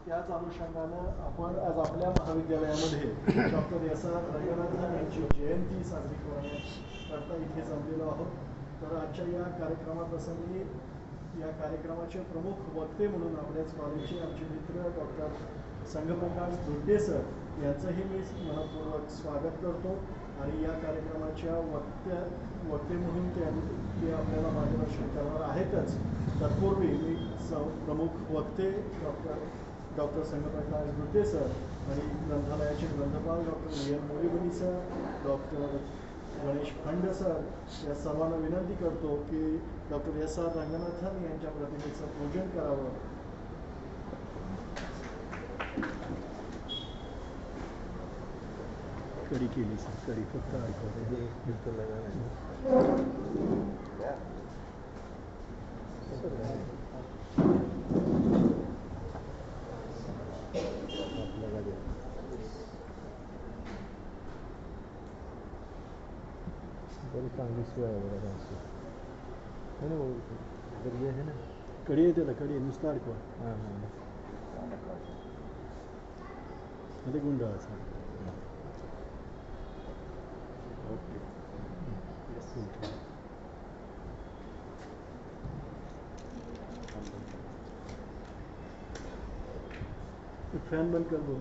त्याच अनुषंगानं आपण आज आपल्या महाविद्यालयामध्ये डॉक्टर एस आर रंगनाथन यांची जयंती साजरी करण्याकरता इथे जमलेलो आहोत. तर आजच्या या कार्यक्रमाप्रसंगी या कार्यक्रमाचे प्रमुख वक्ते म्हणून आपल्याच कॉलेजचे आमचे मित्र डॉक्टर संघप्रकाश दुर्डे सर यांचंही मी मनपूर्वक स्वागत करतो. आणि या कार्यक्रमाच्या वक्ते म्हणून ते आपल्याला मार्गदर्शन करणार आहेतच. तत्पूर्वी मी प्रमुख वक्ते डॉक्टर संघप्रकाश दुर्डे सर आणि ग्रंथालयाचे ग्रंथपाल doctor V N Moribani sir, doctor Ganesh Khand sir या सर्वांना विनंती करतो की डॉक्टर एस आर रंगनाथन यांच्या प्रतिमेचं पूजन करावं. कडी केली सर, कडी फक्त ऐकवते. बड़ी चांगली सोय आहे बघा त्यांची. है ना भाऊ, कडी आहे ना, कडी येते ना, कडी नुसतं अडकवा. हां हां, मध्ये गुंडाळाचा. ओके, फॅन बंद कर बोल.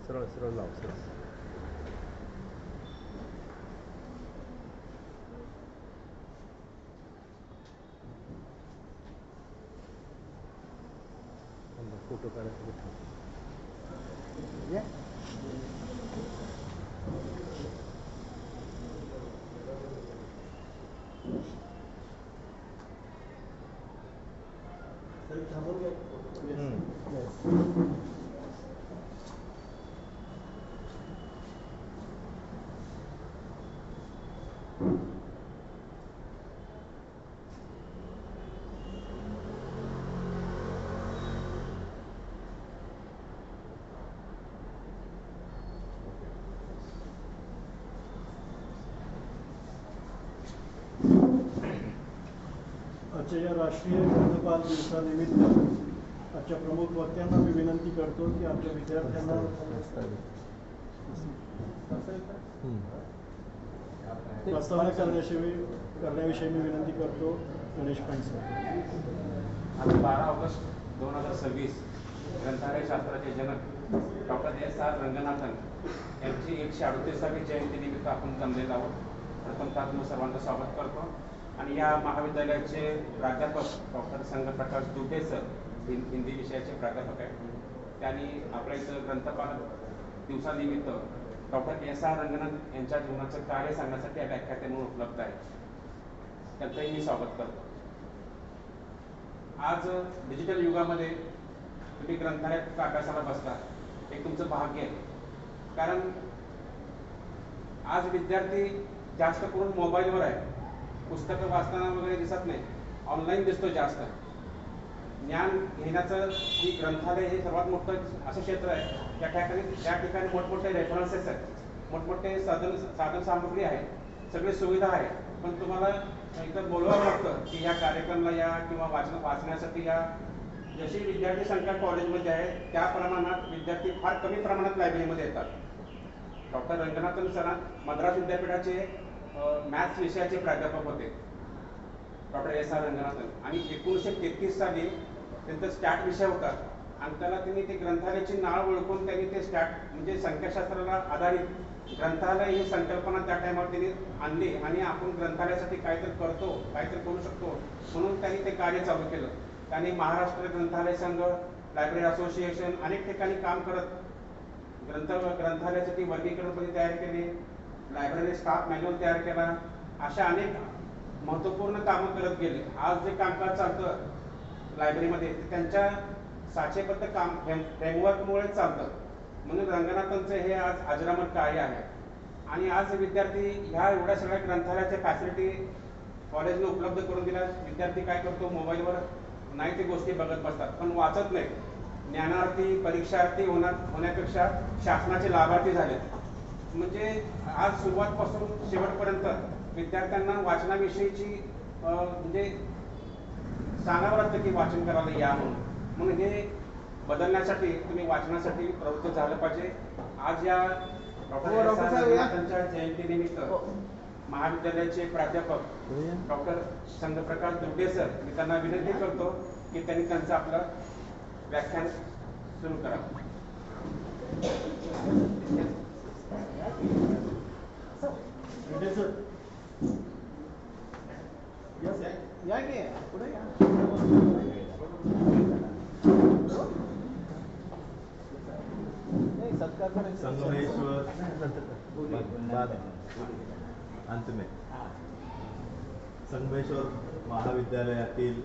सरळ सरळ लाव, सरळ. फोटो काढायचं. आजच्या या राष्ट्रीय ग्रंथपाल दिवसानिमित्त आजच्या प्रमुख वक्त्यांना मी विनंती करतो की आमच्या विद्यार्थ्यांना प्रस्तावना करण्याविषयी मी विनंती करतो. गणेश खंड सर. आज 12 ऑगस्ट 2026 ग्रंथालय शास्त्राचे जनक डॉक्टर एस आर रंगनाथन यांची 138वी जयंतीनिमित्त आपण जमलेलो आहोत. प्रथमतः मी सर्वांचं स्वागत करतो. आणि या महाविद्यालयाचे प्राध्यापक डॉक्टर संघप्रकाश दुर्डे सर हिंदी विषयाचे प्राध्यापक आहेत. त्यांनी आपल्या इथं ग्रंथपाल दिवसानिमित्त डॉक्टर एस आर रंगनाथन यांच्या जीवनाचं कार्य सांगण्यासाठी या व्याख्याते म्हणून उपलब्ध आहे. त्यांचंही मी स्वागत करतो. आज डिजिटल युगामध्ये तुम्ही ग्रंथालयात अभ्यासाला बसता, एक तुमचं भाग्य आहे. कारण आज विद्यार्थी जास्त करून मोबाईलवर आहे, पुस्तकं वाचताना वगैरे दिसत नाही, ऑनलाईन दिसतो जास्त. ज्ञान घेण्याचं ही ग्रंथालय हे सर्वात मोठं असं क्षेत्र आहे त्या ठिकाणी मोठमोठे रेफरन्सेस आहेत, मोठमोठे साधन सामग्री आहे, सगळी सुविधा आहे. पण तुम्हाला इथं बोलवावं लागतं की या कार्यक्रमाला या किंवा वाचण्यासाठी या. जशी विद्यार्थी संख्या कॉलेजमध्ये आहे त्या प्रमाणात विद्यार्थी फार कमी प्रमाणात लायब्ररीमध्ये येतात. डॉक्टर रंगनाथन सर मद्रास विद्यापीठाचे मॅथ्स विषयाचे प्राध्यापक होते डॉक्टर एस आर रंगनाथन. आणि 1933 साली त्यांचा स्टॅट विषय होता आणि त्याला त्यांनी ते ग्रंथालयाची नाळ ओळखून त्यांनी ते स्टॅट म्हणजे संख्याशास्त्राला आधारित ग्रंथालय ही संकल्पना त्या टायमावर त्यांनी आणली. आणि आपण ग्रंथालयासाठी काहीतरी करतो, काहीतरी करू शकतो म्हणून त्यांनी ते कार्य चालू केलं. त्यांनी महाराष्ट्र ग्रंथालय संघ, लायब्ररी असोसिएशन अनेक ठिकाणी काम करत ग्रंथालयासाठी वर्गीकरण तयार केले, लायब्ररी स्टाफ मॅन्युअल तयार केला, अशा अनेक महत्त्वपूर्ण कामं करत गेले. आज जे कामकाज चालतं लायब्ररीमध्ये ते त्यांच्या साचेबद्ध काम फ्रेमवर्कमुळे चालतं. म्हणून रंगनाथनचं हे आज अजरामर कार्य आहे. आणि आज विद्यार्थी ह्या एवढ्या सगळ्या ग्रंथालयाच्या फॅसिलिटी कॉलेजने उपलब्ध करून दिल्या. विद्यार्थी काय करतो, मोबाईलवर नाही ते गोष्टी बघत बसतात, पण वाचत नाही. ज्ञानार्थी परीक्षार्थी होण्यापेक्षा शासनाचे लाभार्थी झाले. म्हणजे आज सुरुवातपासून शेवटपर्यंत विद्यार्थ्यांना वाचनाविषयीची म्हणजे सांगावं लागतं की वाचन करायला या म्हणून हे बदलण्यासाठी तुम्ही वाचनासाठी प्रवृत्त झालं पाहिजे. आज या रंगनाथांच्या जयंतीनिमित्त महाविद्यालयाचे प्राध्यापक डॉक्टर चंद्रप्रकाश दुर्गे सर, मी त्यांना विनंती करतो की त्यांनी त्यांचं आपलं व्याख्यान सुरू करावं. या की पुढे या. संगमेश्वर अंत में संगमेश्वर महाविद्यालयातील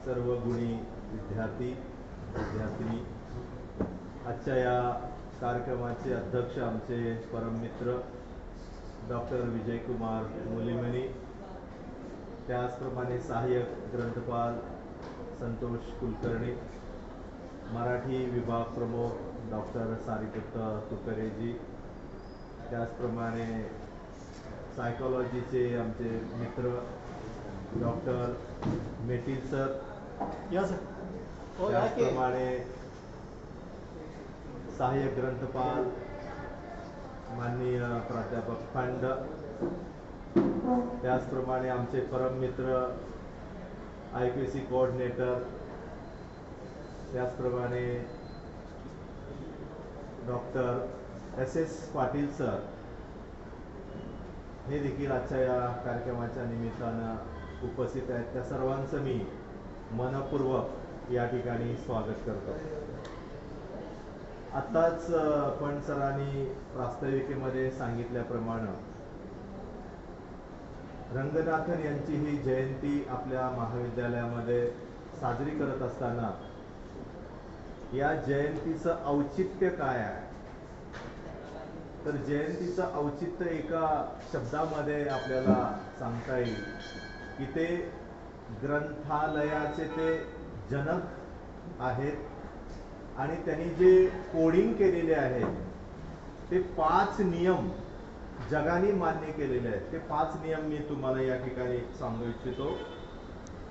सर्व गुणी विद्यार्थिनी, आजच्या या कार्यक्रमाचे अध्यक्ष आमचे परममित्र डॉक्टर विजयकुमार मुलिमणी, त्याचप्रमाणे सहाय्यक ग्रंथपाल संतोष कुलकर्णी, मराठी विभाग प्रमुख डॉक्टर सारिपुत्त तुकरेजी, त्याचप्रमाणे सायकोलॉजीचे आमचे मित्र डॉक्टर मेटील सर, त्याचप्रमाणे सहाय्यक ग्रंथपाल माननीय प्राध्यापक फंड, त्याचप्रमाणे आमचे परम मित्र IPC कोऑर्डिनेटर, त्याचप्रमाणे डॉक्टर SS पाटील सर, हे देखील आजच्या या कार्यक्रमाच्या निमित्तानं उपस्थित आहेत. त्या सर्वांचं मी मनपूर्वक या ठिकाणी स्वागत करतो. आत्ताच पण सरांनी प्रास्ताविकेमध्ये सांगितल्याप्रमाणे रंगनाथन यांची ही जयंती आपल्या महाविद्यालयामध्ये साजरी करत असताना या जयंतीचं औचित्य काय आहे, तर जयंतीचं औचित्य एका शब्दामध्ये आपल्याला सांगता येईल की ते ग्रंथालयाचे ते जनक आहेत आणि त्यांनी जे कोडिंग केलेले आहेत ते 5 नियम जगाने मान्य केलेले आहेत. ते 5 नियम मी तुम्हाला या ठिकाणी सांगू इच्छितो.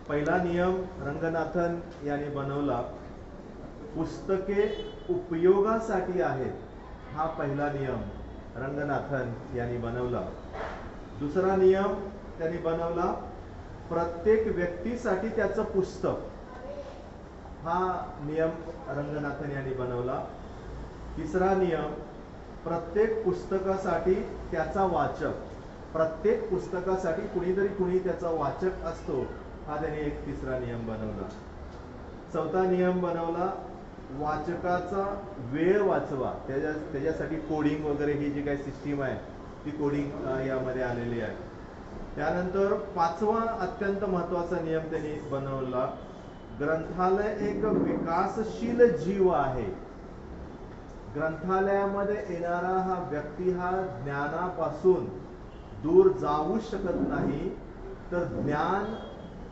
पहिला नियम रंगनाथन यांनी बनवला, पुस्तके उपयोगासाठी आहेत. हा पहिला नियम रंगनाथन यांनी बनवला. दुसरा नियम त्यांनी बनवला, प्रत्येक व्यक्तीसाठी त्याचं पुस्तक. हा नियम रंगनाथन यांनी बनवला. तिसरा नियम, प्रत्येक पुस्तकासाठी त्याचा वाचक. प्रत्येक पुस्तकासाठी कुणी त्याचा वाचक असतो. हा त्यांनी एक तिसरा नियम बनवला. चौथा नियम बनवला, वाचकाचा वेळ वाचवा. त्याच्यासाठी कोडिंग वगैरे ही जी काही सिस्टीम आहे ती कोडिंग यामध्ये आलेली आहे. त्यानंतर 5वा अत्यंत महत्त्वाचा नियम त्यांनी बनवला, ग्रंथालय एक विकासशील जीव आहे. ग्रंथालयामध्ये येणारा हा व्यक्ती हा ज्ञानापासून दूर जाऊ शकत नाही, तर ज्ञान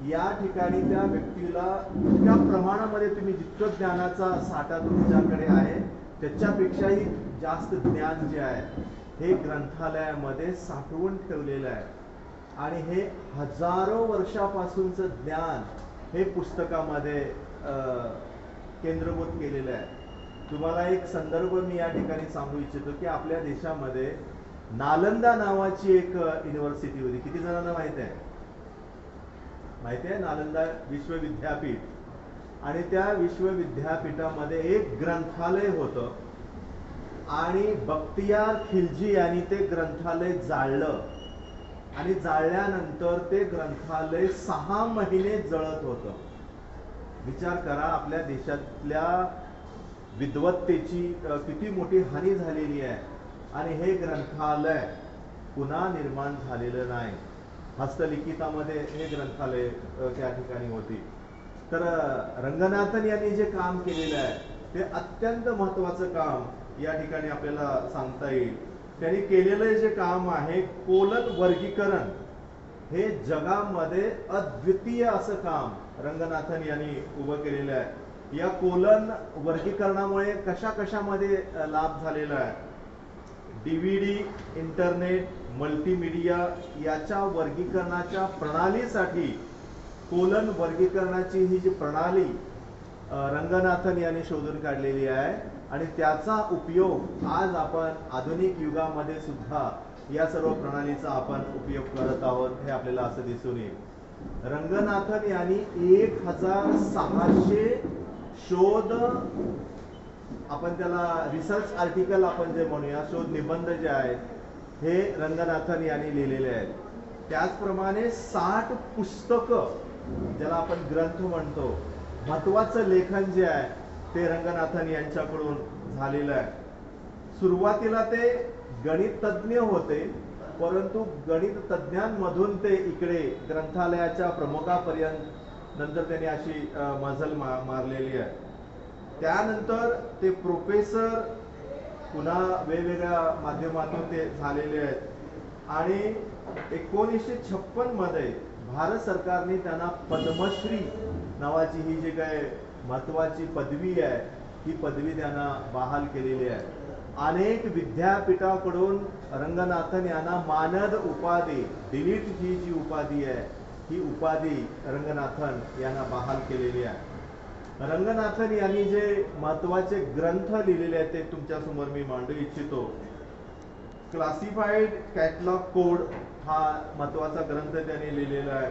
या ठिकाणी त्या व्यक्तीला इतक्या प्रमाणामध्ये तुम्ही जितकं ज्ञानाचा साठा तुमच्याकडे आहे त्याच्यापेक्षाही जास्त ज्ञान जे आहे हे ग्रंथालयामध्ये साठवून ठेवलेलं आहे. आणि हे हजारो वर्षापासूनचं ज्ञान हे पुस्तकामध्ये केंद्रभूत केलेलं आहे. तुम्हाला एक संदर्भ मी या ठिकाणी सांगू इच्छितो की आपल्या देशामध्ये नालंदा नावाची एक युनिव्हर्सिटी होती. किती जणांना माहिती आहे? माहिती आहे नालंदा विश्वविद्यापीठ. आणि त्या विश्वविद्यापीठामध्ये एक ग्रंथालय होतं आणि बख्तियार खिलजी यांनी ते ग्रंथालय जाळलं आणि जाळल्यानंतर ते ग्रंथालय 6 महिने जळत होतं. विचार करा, आपल्या देशातल्या विद्वत्तेची किती मोठी हानी झालेली आहे. आणि हे ग्रंथालय पुन्हा निर्माण झालेलं नाही. हस्तलिखितामध्ये हे ग्रंथालय त्या ठिकाणी होती. तर रंगनाथन यांनी जे काम केलेलं आहे ते अत्यंत महत्वाचं काम या ठिकाणी आपल्याला सांगता येईल. त्यांनी केलेलं जे काम आहे कोलन वर्गीकरण, हे जगामध्ये अद्वितीय असं काम रंगनाथन यांनी उभं केलेलं आहे. या कोलन वर्गीकरणामुळे कशामध्ये लाभ झालेला आहे? DVD, इंटरनेट, मल्टीमीडिया याच्या वर्गीकरणाच्या प्रणालीसाठी कोलन वर्गीकरणाची ही जी प्रणाली रंगनाथन यांनी शोधून काढलेली आहे आणि त्याचा उपयोग आज आपण आधुनिक युगामध्ये सुद्धा या सर्व प्रणालीचा आपण उपयोग करत आहोत हे आपल्याला असं दिसून येईल. रंगनाथन यांनी 1600 शोध, आपण त्याला रिसर्च आर्टिकल आपण जे म्हणूया, शोध निबंध जे आहेत हे रंगनाथन यांनी लिहिलेले आहेत. त्याचप्रमाणे 60 पुस्तकं, ज्याला आपण ग्रंथ म्हणतो, महत्वाचं लेखन जे आहे ते रंगनाथन यांच्याकडून झालेलं आहे. सुरुवातीला ते गणित तज्ञ होते, परंतु गणित तज्ञांमधून ते इकडे ग्रंथालयाच्या प्रमुखापर्यंत नंतर त्यांनी अशी मजल मारलेली आहे. त्यानंतर ते प्रोफेसर, पुन्हा वेगवेगळ्या माध्यमातून ते झालेले आहेत आणि 1956 मध्ये भारत सरकारने त्यांना पद्मश्री नावाची ही जी काय महत्वाची पदवी आहे ही पदवी त्यांना बहाल केलेली आहे. अनेक विद्यापीठाकडून रंगनाथन यांना मानद उपाधी, डिलीट ही जी उपाधी आहे ही उपाधी रंगनाथन यांना बहाल केलेली आहे. रंगनाथन यांनी जे महत्वाचे ग्रंथ लिहिलेले आहेत ते तुमच्या समोर मी मांडू इच्छितो. क्लासिफाईड कॅटलॉग कोड हा महत्वाचा ग्रंथ त्यांनी लिहिलेला आहे.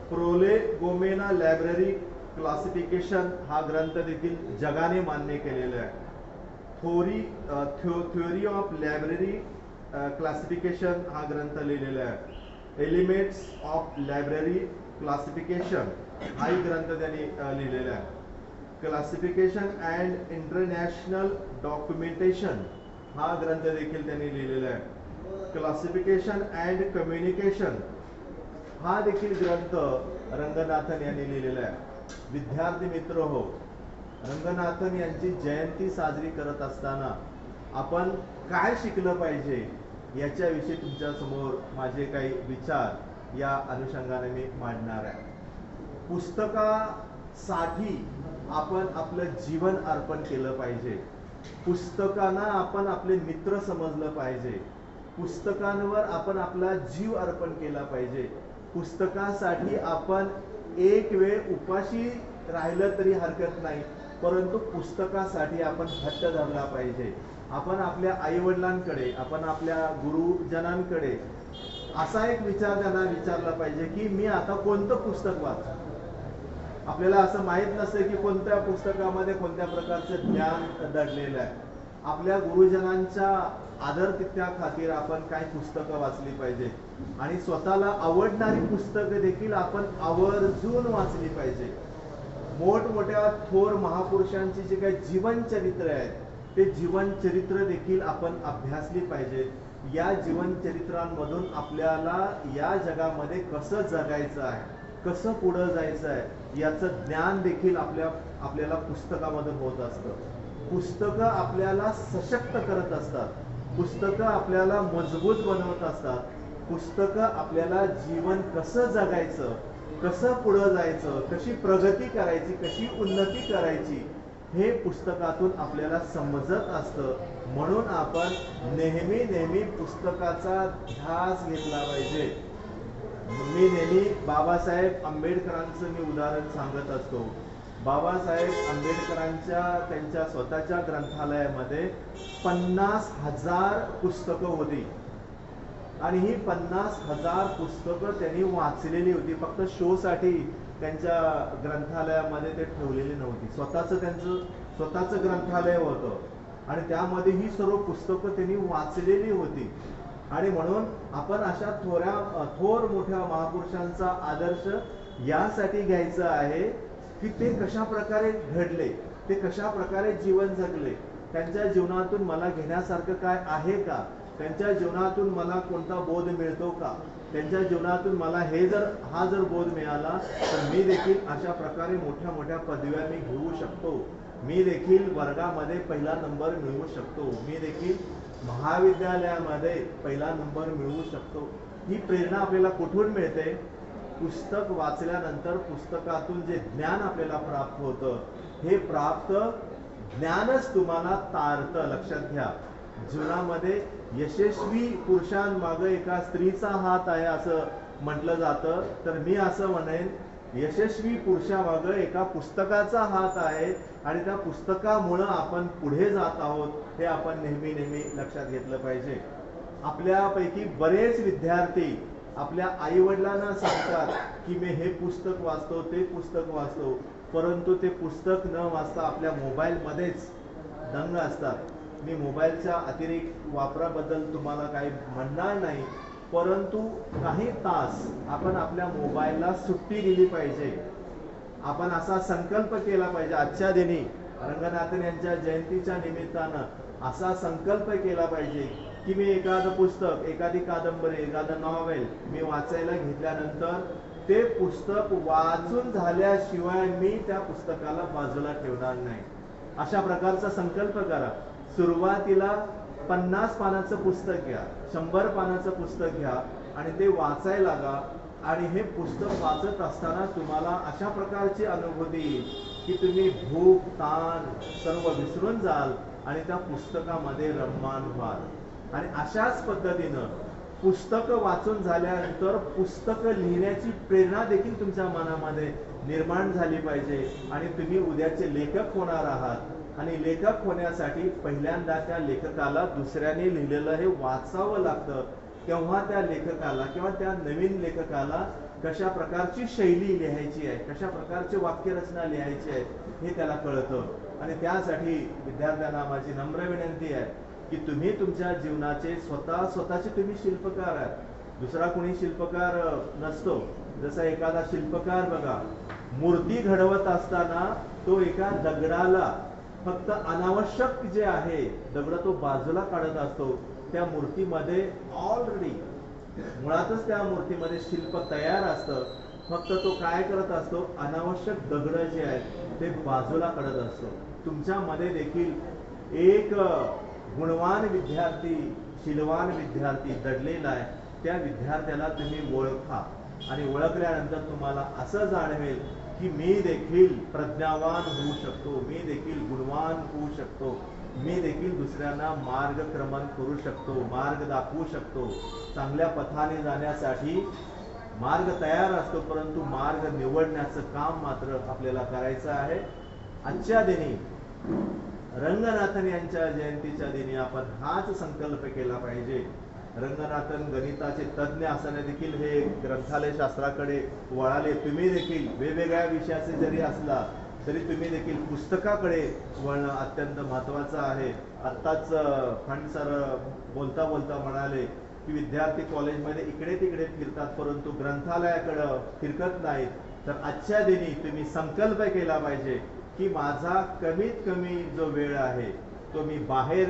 प्रोलेगोमेना लायब्ररी क्लासिफिकेशन हा ग्रंथ देखील जगाने मान्य केलेला आहे. थ्योरी ऑफ लायब्ररी क्लासिफिकेशन हा ग्रंथ लिहिलेला आहे. एलिमेंट्स ऑफ लायब्ररी क्लासिफिकेशन हाही ग्रंथ त्यांनी लिहिलेला आहे. क्लासिफिकेशन अँड इंटरनॅशनल डॉक्युमेंटेशन हा ग्रंथ देखील त्यांनी लिहिलेला आहे. क्लासिफिकेशन अँड कम्युनिकेशन हा देखील ग्रंथ रंगनाथन यांनी लिहिलेला आहे. विद्यार्थी मित्र हो, रंगनाथन यांची जयंती साजरी करत असताना आपण काय शिकलं पाहिजे याच्याविषयी तुमच्या समोर माझे काही विचार या अनुषंगाने मी मांडणार आहे. पुस्तकासाठी आपण आपलं जीवन अर्पण केलं पाहिजे. पुस्तकांना आपण आपले मित्र समजलं पाहिजे. पुस्तकांवर आपण आपला जीव अर्पण केला पाहिजे. पुस्तकासाठी आपण एक वेळ उपाशी राहिलं तरी हरकत नाही, परंतु पुस्तकासाठी आपण हट्ट धरला पाहिजे. आपण आपल्या आईवडिलांकडे, आपण आपल्या गुरुजनांकडे असा एक विचार त्यांना विचारला पाहिजे की मी आता कोणतं पुस्तक वाचू. आपल्याला असं माहित नसतं की कोणत्या पुस्तकामध्ये कोणत्या प्रकारचं ज्ञान दडलेलं आहे. आपल्या गुरुजनांच्या आदरातिथ्या खातीर आपण काही पुस्तकं वाचली पाहिजे आणि स्वतःला आवडणारी पुस्तकं देखील आपण आवर्जून वाचली पाहिजे. मोठमोठ्या थोर महापुरुषांची जे काही जीवनचरित्र आहेत ते जीवनचरित्र देखील आपण अभ्यासली पाहिजे. या जीवनचरित्रांमधून आपल्याला या जगामध्ये कसं जगायचं आहे, कसं पुढं जायचं आहे याचं ज्ञान देखील आपल्याला पुस्तकामधून होत असतं. पुस्तकं आपल्याला सशक्त करत असतात. पुस्तकं आपल्याला मजबूत बनवत असतात. पुस्तकं आपल्याला जीवन कसं जगायचं, कसं पुढं जायचं, कशी प्रगती करायची, कशी उन्नती करायची हे पुस्तकातून आपल्याला समजत असतं. म्हणून आपण नेहमी पुस्तकाचा ध्यास घेतला पाहिजे. मी नेहमी बाबासाहेब आंबेडकरांचं मी उदाहरण सांगत असतो. बाबासाहेब आंबेडकरांच्या त्यांच्या स्वतःच्या ग्रंथालयामध्ये 50,000 पुस्तकं होती आणि ही 50,000 पुस्तकं त्यांनी वाचलेली होती. फक्त शो साठी त्यांच्या ग्रंथालयामध्ये ते ठेवलेली नव्हती. स्वतःचं ग्रंथालय होतं आणि त्यामध्ये ही सर्व पुस्तकं त्यांनी वाचलेली होती. आणि म्हणून आपण अशा थोर मोठ्या महापुरुषांचा आदर्श यासाठी घ्यायचा आहे की ते कशा प्रकारे घडले, ते कशा प्रकारे जीवन जगले, त्यांच्या जीवनातून मला घेण्यासारखं काय आहे का त्यांच्या जीवनातून मला कोणता बोध मिळतो का, त्यांच्या जीवनातून मला हा जर बोध मिळाला तर मी देखील अशा प्रकारे मोठ्या मोठ्या पदव्या मी घेऊ शकतो, मी देखील वर्गामध्ये पहिला नंबर मिळवू शकतो, मी देखील महाविद्यालयामध्ये पहिला नंबर मिळवू शकतो. ही प्रेरणा आपल्याला कुठून मिळते? पुस्तक वाचल्यानंतर पुस्तकातून जे ज्ञान आपल्याला प्राप्त होतं, हे प्राप्त ज्ञानच तुम्हाला तारतं. लक्षात घ्या, जीवनामध्ये यशस्वी पुरुषांमागं एका स्त्रीचा हात आहे असं म्हटलं जातं, तर मी असं म्हणेन यशस्वी पुरुषामागं एका पुस्तकाचा हात आहे आणि त्या पुस्तकामुळं आपण पुढे जात आहोत, हे आपण नेहमी नेहमी लक्षात घेतलं पाहिजे. आपल्यापैकी बरेच विद्यार्थी आपल्या आई वडिलांना सांगतात की मी हे पुस्तक वाचतो, ते पुस्तक वाचतो, परंतु ते पुस्तक न वाचता आपल्या मोबाईलमध्येच दंग असतात. मी मोबाईलच्या अतिरिक्त वापराबद्दल तुम्हाला काही म्हणणार नाही, परंतु काही तास आपण आपल्या मोबाईलला सुट्टी दिली पाहिजे. आपण असा संकल्प केला पाहिजे. आजच्या दिनी रंगनाथन यांच्या जयंतीच्या निमित्तानं असा संकल्प केला पाहिजे की मी एखादं पुस्तक, एखादी कादंबरी, एखादं नॉवेल मी वाचायला घेतल्यानंतर ते पुस्तक वाचून झाल्याशिवाय मी त्या पुस्तकाला बाजूला ठेवणार नाही. अशा प्रकारचा संकल्प करा. सुरुवातीला 50 पानाचं पुस्तक घ्या, 100 पानाचं पुस्तक घ्या आणि ते वाचायला लागा. आणि हे पुस्तक वाचत असताना तुम्हाला अशा प्रकारची अनुभूती येईल की तुम्ही भूक, ताण सर्व विसरून जाल आणि त्या पुस्तकामध्ये रममाण व्हाल. आणि अशाच पद्धतीनं पुस्तकं वाचून झाल्यानंतर पुस्तकं लिहिण्याची प्रेरणा देखील तुमच्या मनामध्ये निर्माण झाली पाहिजे. आणि तुम्ही उद्याचे लेखक होणार आहात. आणि लेखक होण्यासाठी पहिल्यांदा त्या लेखकाला दुसऱ्याने लिहिलेलं हे वाचावं लागतं. तेव्हा त्या लेखकाला किंवा त्या नवीन लेखकाला कशा प्रकारची शैली लिहायची आहे, कशा प्रकारची वाक्यरचना लिहायची आहे हे त्याला कळतं. आणि त्यासाठी विद्यार्थ्यांना माझी नम्र विनंती आहे की तुम्ही तुमच्या जीवनाचे स्वतःचे तुम्ही शिल्पकार आहात. दुसरा कोणी शिल्पकार नसतो. जसा एखादा शिल्पकार बघा, मूर्ती घडवत असताना तो एका दगडाला फक्त अनावश्यक जे आहे दगड तो बाजूला काढत असतो. त्या मूर्तीमध्ये ऑलरेडी मुळातच त्या मूर्तीमध्ये शिल्प तयार असतं. फक्त तो काय करत असतो, अनावश्यक दगड जे आहेत ते बाजूला काढत असतो. तुमच्यामध्ये देखील एक गुणवान विद्यार्थी, शीलवान विद्यार्थी दडलेला आहे. त्या विद्यार्थ्याला तुम्ही ओळखा आणि ओळखल्यानंतर तुम्हाला असं जाणवेल की मी देखील प्रज्ञावान होऊ शकतो, मी देखील गुणवान होऊ शकतो, मी देखील दुसऱ्यांना मार्गक्रमण करू शकतो, मार्ग दाखवू शकतो. चांगल्या पथाने जाण्यासाठी मार्ग तयार असतो, परंतु मार्ग निवडण्याचं काम मात्र आपल्याला करायचं आहे. आजच्या दिनी रंगनाथन यांच्या जयंतीच्या दिनी आपण हाच संकल्प केला पाहिजे. रंगनाथन गणिताचे तज्ज्ञ असताना देखील हे ग्रंथालय शास्त्राकडे वळाले. तुम्ही देखील वेगवेगळ्या विषयाचे जरी असला तरी तुम्ही देखील पुस्तकाकडे वळणं अत्यंत महत्त्वाचं आहे. आत्ताच फंड सर बोलता बोलता म्हणाले की विद्यार्थी कॉलेजमध्ये इकडे तिकडे फिरतात परंतु ग्रंथालयाकडं फिरकत नाहीत. तर आजच्या दिनी तुम्ही संकल्प केला पाहिजे की माझा कमीत कमी जो वेळ आहे तो मी बाहेर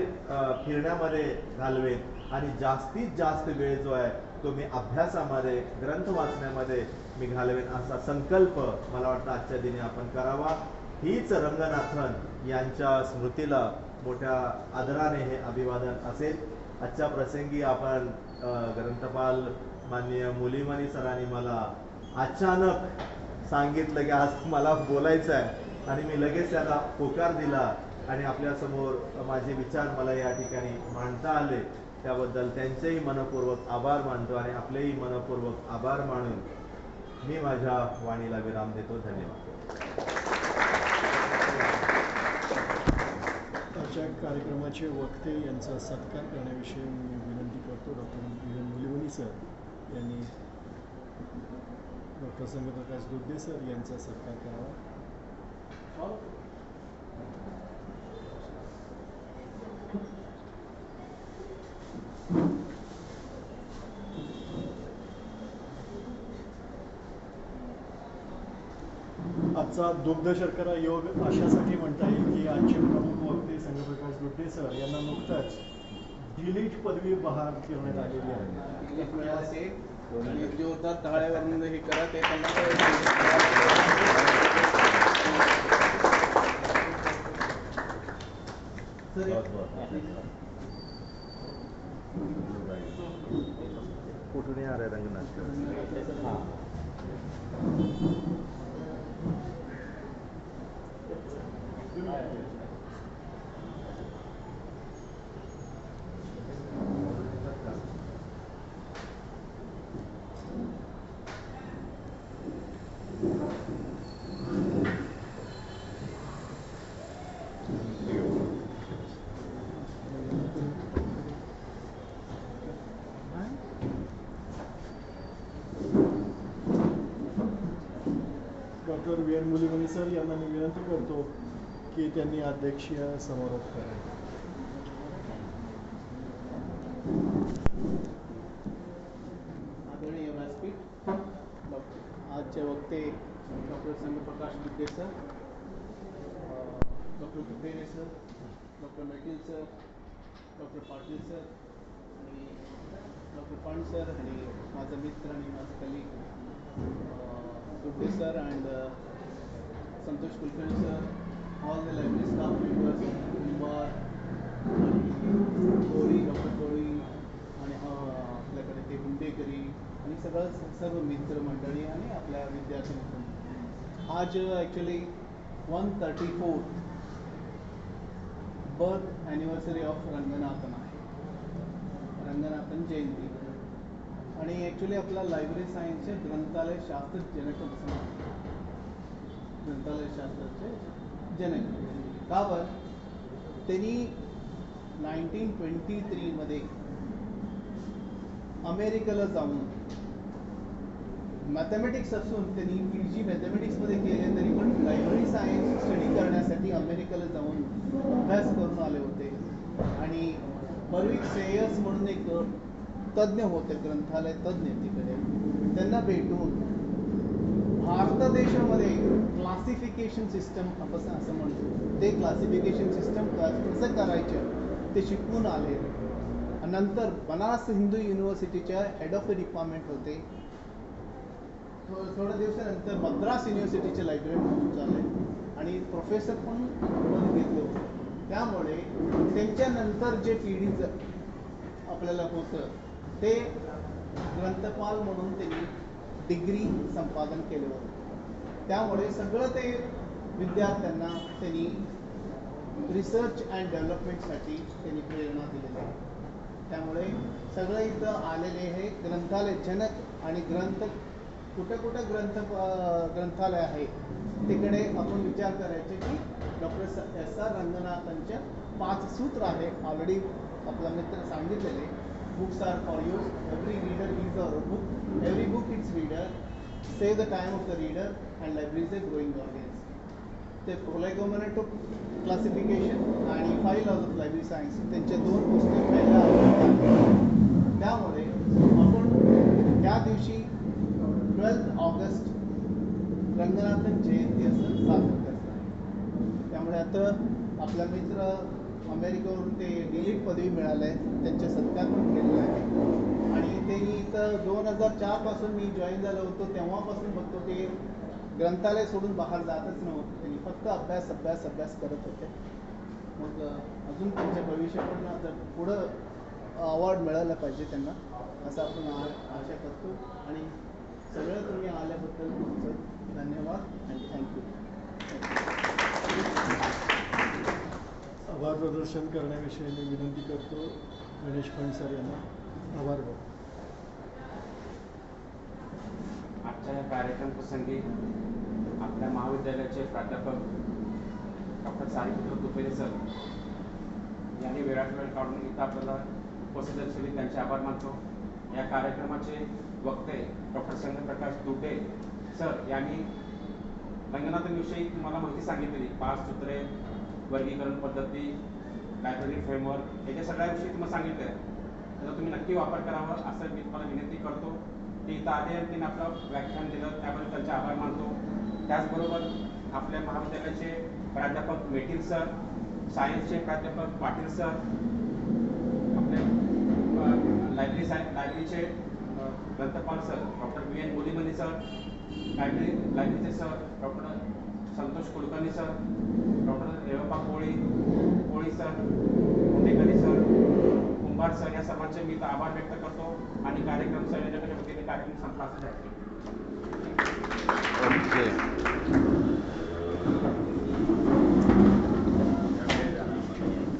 फिरण्यामध्ये घालवेन आणि जास्तीत जास्त वेळ जो आहे तो मी अभ्यासामध्ये, ग्रंथ वाचण्यामध्ये मी घालवेन. असा संकल्प मला वाटतं आजच्या दिनी आपण करावा. हीच रंगनाथन यांच्या स्मृतीला मोठ्या आदराने हे अभिवादन असेल. आजच्या प्रसंगी आपण ग्रंथपाल माननीय मुलीमणी सरांनी मला अचानक सांगितलं की आज मला बोलायचं आहे आणि मी लगेच त्याला होकार दिला आणि आपल्यासमोर माझे विचार मला या ठिकाणी मांडता आले. त्याबद्दल त्यांचेही मनपूर्वक आभार मानतो आणि आपलेही मनपूर्वक आभार मानून मी माझ्या वाणीला विराम देतो. धन्यवाद. आजच्या कार्यक्रमाचे वक्ते यांचा सत्कार करण्याविषयी मी विनंती करतो. डॉक्टर मुलीमणी सर यांनी डॉक्टर संगप्रकाश दुर्डे सर यांचा सत्कार करावा. आजचा दुग्ध शर्करा योग अशासाठी म्हणता येईल की आजचे प्रमुख वक्ते संगप्रकाश दुर्डे सर यांना नुकताच डिलीट पदवी बहाल करण्यात आलेली आहे. डिलीट मिळाले आणि जोरदार टाळ्यावरून हे करा ते त्यांना फोटो नहीं आ रहा है रंगनाथ का. हाँ. डॉक्टर वीर मुलीमणी सर यांना मी विनंती करतो की त्यांनी अध्यक्षीय समारोप करावा. आदरणीय व्यासपीठ, आजचे वक्ते doctor Sanghprakash Vidye sir, doctor Kupere sir, doctor Metil sir, doctor Patil sir आणि डॉक्टर पांड सर आणि माझा मित्र आणि माझा colleague Gudde sir and Santosh Kulkarni sir, all the library staff members, Kumbhar आणि कोळी, डॉक्टर कोळी आणि आपल्याकडे ते हुंडेकरी आणि सर्व मित्र मंडळी आणि आपल्या विद्यार्थी मित्र. आज actually 134 birth anniversary of Ranganathan आहे, रंगनाथन जयंती. आणि ॲक्च्युली आपला लायब्ररी सायन्सचे ग्रंथालय शास्त्र जनक असं म्हणतात. ग्रंथालय शास्त्राचे जनक का बरं? त्यांनी 1923 मध्ये अमेरिकेला जाऊन मॅथमॅटिक्स असून त्यांनी PG मॅथमॅटिक्समध्ये केले तरी पण लायब्ररी सायन्स स्टडी करण्यासाठी अमेरिकेला जाऊन अभ्यास करून आले होते. आणि बर्विक सेयर्स म्हणून एक तज्ज्ञ होते, ग्रंथालय तज्ज्ञ, तिकडे त्यांना भेटून भारत देशामध्ये क्लासिफिकेशन सिस्टम आपण असं म्हणतो, ते क्लासिफिकेशन सिस्टम कसं करायचं ते शिकून आले. नंतर बनारस हिंदू युनिव्हर्सिटीच्या हेड ऑफ द डिपार्टमेंट होते. थोड्या दिवसानंतर मद्रास युनिव्हर्सिटीच्या लायब्ररीमध्ये झाले आणि प्रोफेसर पण पद घेतलं होतं. त्यामुळे त्यांच्यानंतर जे पिढी आपल्याला होतं ते ग्रंथपाल म्हणून त्यांनी डिग्री संपादन केलं होतं. त्यामुळे सगळं ते विद्यार्थ्यांना त्यांनी रिसर्च अँड डेव्हलपमेंटसाठी त्यांनी प्रेरणा दिलेली आहे. त्यामुळे सगळं इथं आलेले हे ग्रंथालय जनक आणि कुठं कुठं ग्रंथालय आहे तिकडे आपण विचार करायचे की डॉक्टर SR रंगनाथनच्या 5 सूत्र आहे. ऑलरेडी आपला मित्र सांगितलेले, books are for use, every reader is a book, every book its reader, save the time of the reader and library is a growing organs. ते प्रोलेगोमेनेट ऑफ क्लासिफिकेशन आणि 5 लॉज ऑफ लायब्ररी सायन्स त्यांच्या 2 पुस्तक पहिल्या. त्यामुळे आपण त्या दिवशी 12 ऑगस्ट रंगनाथन जयंती असं साजरं करत आहे. त्यामुळे आता आपला मित्र अमेरिकेवरून ते डिलीट पदवी मिळालं आहे, त्यांचे सत्कार पण केलेला आहे. आणि ते इथं 2004 पासून मी जॉईन झालो होतो, तेव्हापासून बघतो ते ग्रंथालय सोडून बाहेर जातच नव्हतं. त्यांनी फक्त अभ्यास करत होते. मग अजून त्यांच्या भविष्य पण आता पुढं अवॉर्ड मिळायला पाहिजे त्यांना, असं आपण आशा करतो. आणि सगळं तुम्ही आल्याबद्दल तुमचं धन्यवाद आणि थँक्यू. आभार प्रदर्शन करण्याविषयी मी विनंती करतो गणेश फण सर यांना. आभार. आजच्या या कार्यक्रम प्रसंगी आपल्या महाविद्यालयाचे प्राध्यापक डॉक्टर सारीपुत्र कुपेरे सर यांनी वेळात वेळ काढून इथं आपल्याला उपस्थित असलेले त्यांचे आभार मानतो. या कार्यक्रमाचे वक्ते डॉक्टर संघप्रकाश दुटे सर यांनी रंगनाथनविषयी तुम्हाला माहिती सांगितलेली, 5 सूत्रे, वर्गीकरण पद्धती, लायब्ररी फ्रेमवर्क, याच्या सगळ्याविषयी तुम्हाला सांगितलं आहे. त्याचा तुम्ही नक्की वापर करावा असं मी तुम्हाला विनंती करतो. ते इथं आले आणि त्यांनी आपलं व्याख्यान दिलं, त्याबद्दल त्यांचे आभार मानतो. त्याचबरोबर आपल्या महाविद्यालयाचे प्राध्यापक मेटील सर, सायन्सचे प्राध्यापक पाटील सर, आपले लायब्ररीचे ग्रंथपाल sir doctor B N Golimani sir, लायब्ररीचे sir doctor Santosh Kulkarni sir, doctor Revappa Koli sir, Mundekari sir, Kumbhar sir, या सर्वांचे मी आभार व्यक्त करतो आणि कार्यक्रम संयोजकाच्या वतीने कार्यक्रम संपला असं जाहीर करतो.